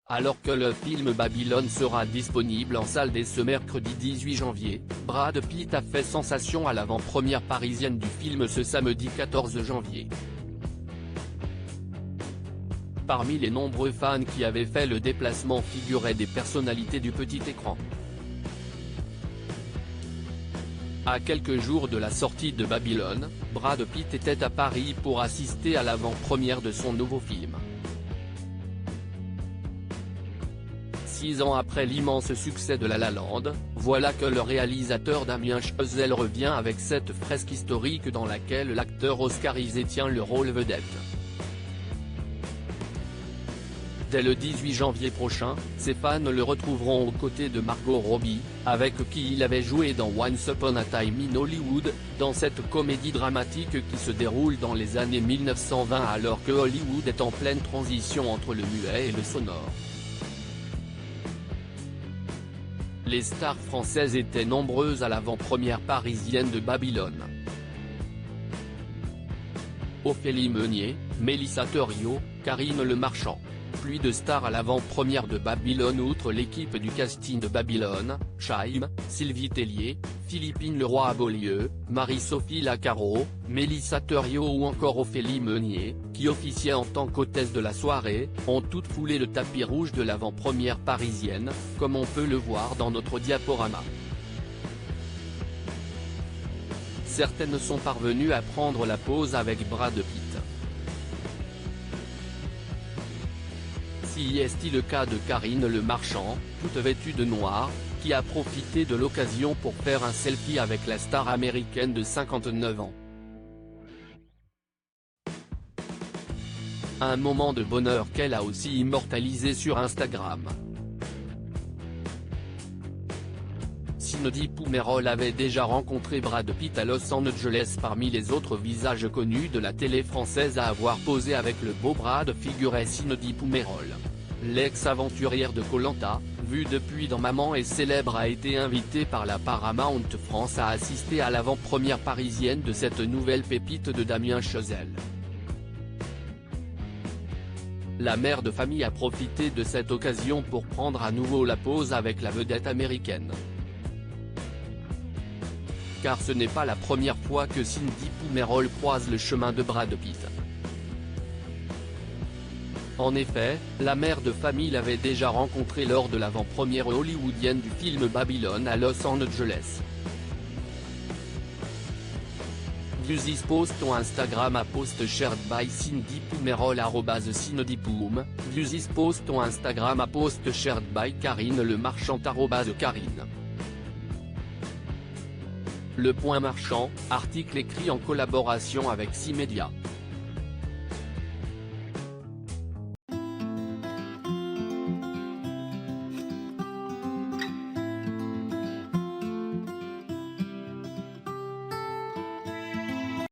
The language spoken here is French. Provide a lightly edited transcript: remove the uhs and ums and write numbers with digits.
Alors que le film Babylone sera disponible en salle dès ce mercredi 18 janvier, Brad Pitt a fait sensation à l'avant-première parisienne du film ce samedi 14 janvier. Parmi les nombreux fans qui avaient fait le déplacement figuraient des personnalités du petit écran. À quelques jours de la sortie de Babylone, Brad Pitt était à Paris pour assister à l'avant-première de son nouveau film. 6 ans après l'immense succès de La La Land, voilà que le réalisateur Damien Chazelle revient avec cette fresque historique dans laquelle l'acteur oscarisé tient le rôle vedette. Dès le 18 janvier prochain, ses fans le retrouveront aux côtés de Margot Robbie, avec qui il avait joué dans Once Upon a Time in Hollywood, dans cette comédie dramatique qui se déroule dans les années 1920 alors que Hollywood est en pleine transition entre le muet et le sonore. Les stars françaises étaient nombreuses à l'avant-première parisienne de Babylone. Ophélie Meunier, Mélissa Theriot, Karine Le Marchand. Pluie de stars à l'avant-première de Babylone outre l'équipe du casting de Babylone, Chaim, Sylvie Tellier, Philippine Leroy-Beaulieu, Marie-Sophie Lacaro, Mélissa Theriot ou encore Ophélie Meunier, qui officiait en tant qu'hôtesse de la soirée, ont toutes foulé le tapis rouge de l'avant-première parisienne, comme on peut le voir dans notre diaporama. Certaines sont parvenues à prendre la pose avec Brad Pitt. Si est-il le cas de Karine Le Marchand, toute vêtue de noir, qui a profité de l'occasion pour faire un selfie avec la star américaine de 59 ans. Un moment de bonheur qu'elle a aussi immortalisé sur Instagram. Cindy Poumerol avait déjà rencontré Brad Pitt à Los Angeles. Parmi les autres visages connus de la télé française à avoir posé avec le beau Brad figurait Cindy Poumerol. L'ex-aventurière de Koh-Lanta, vue depuis dans Maman est célèbre, a été invitée par la Paramount France à assister à l'avant-première parisienne de cette nouvelle pépite de Damien Chazelle. La mère de famille a profité de cette occasion pour prendre à nouveau la pose avec la vedette américaine. Car ce n'est pas la première fois que Cindy Poumerol croise le chemin de Brad Pitt. En effet, la mère de famille l'avait déjà rencontré lors de l'avant-première hollywoodienne du film Babylone à Los Angeles. View this post on Instagram post shared by Cindy Poumerol @CindyPoum, view this post on Instagram post shared by Karine Le Marchand @Karine. Le Point Marchand, article écrit en collaboration avec 6 médias.